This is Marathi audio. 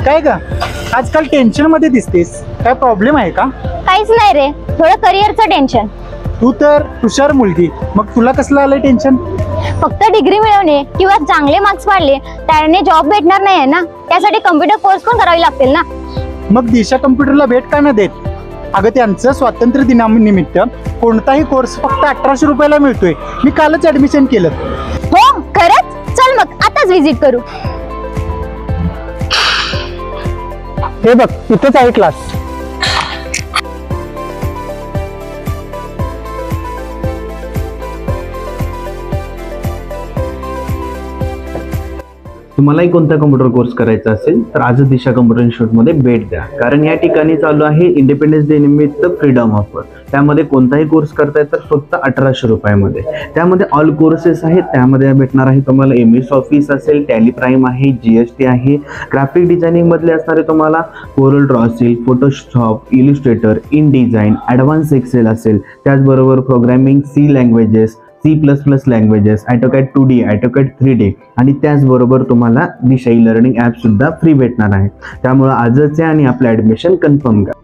काय ग आजकाल टेन्शन मध्ये दिसतेस, काय प्रॉब्लेम आहे का? काहीच नाही रे, थोडं करिअरचं टेन्शन. तू तर हुशार मुलगी, मग तुला कसलं आलंय टेन्शन? फक्त डिग्री मिळवणे किंवा चांगले मार्क्स पाडले त्याने जॉब भेटणार नाही ना, त्यासाठी कम्प्युटर कोर्स पण करावे लागतील ना. मग दिशा कम्प्युटरला भेट का नाही देत? अगं त्यांचं स्वातंत्र्य दिनानिमित्त कोणताही कोर्स फक्त 1800 रुपयाला मिळतोय. मी कालच ऍडमिशन केलं. हो खरंच? चल मग आताच व्हिजिट करू. हे बघ इथेच आहे क्लास. तुम्हालाही कोणता कम्प्युटर कोर्स करायचा असेल तर आजच दिशा कम्प्युटर इन्स्टिट्यूटमध्ये भेट द्या, कारण या ठिकाणी चालू आहे इंडिपेंडन्स डे निमित्त फ्रीडम ऑफर. त्यामध्ये कोणताही कोर्स करताय तर फक्त 1800 रुपयामध्ये. त्यामध्ये ऑल कोर्सेस आहेत. त्यामध्ये भेटणार आहे तुम्हाला MS ऑफिस असेल, टॅली प्राईम आहे, GST आहे, ग्राफिक डिझायनिंग मधले असणारे तुम्हाला कोरल ड्रॉ असेल, Photoshop, Illustrator, InDesign, advance Excel असेल, त्याचबरोबर programming, C languages, C++ languages, AutoCAD 2D, AutoCAD 3D आणि त्याचबरोबर तुम्हाला दिशा ई लर्निंग ॲप सुद्धा फ्री भेटणार आहे. त्यामुळे आजच या आणि आपलं ॲडमिशन कन्फर्म करा.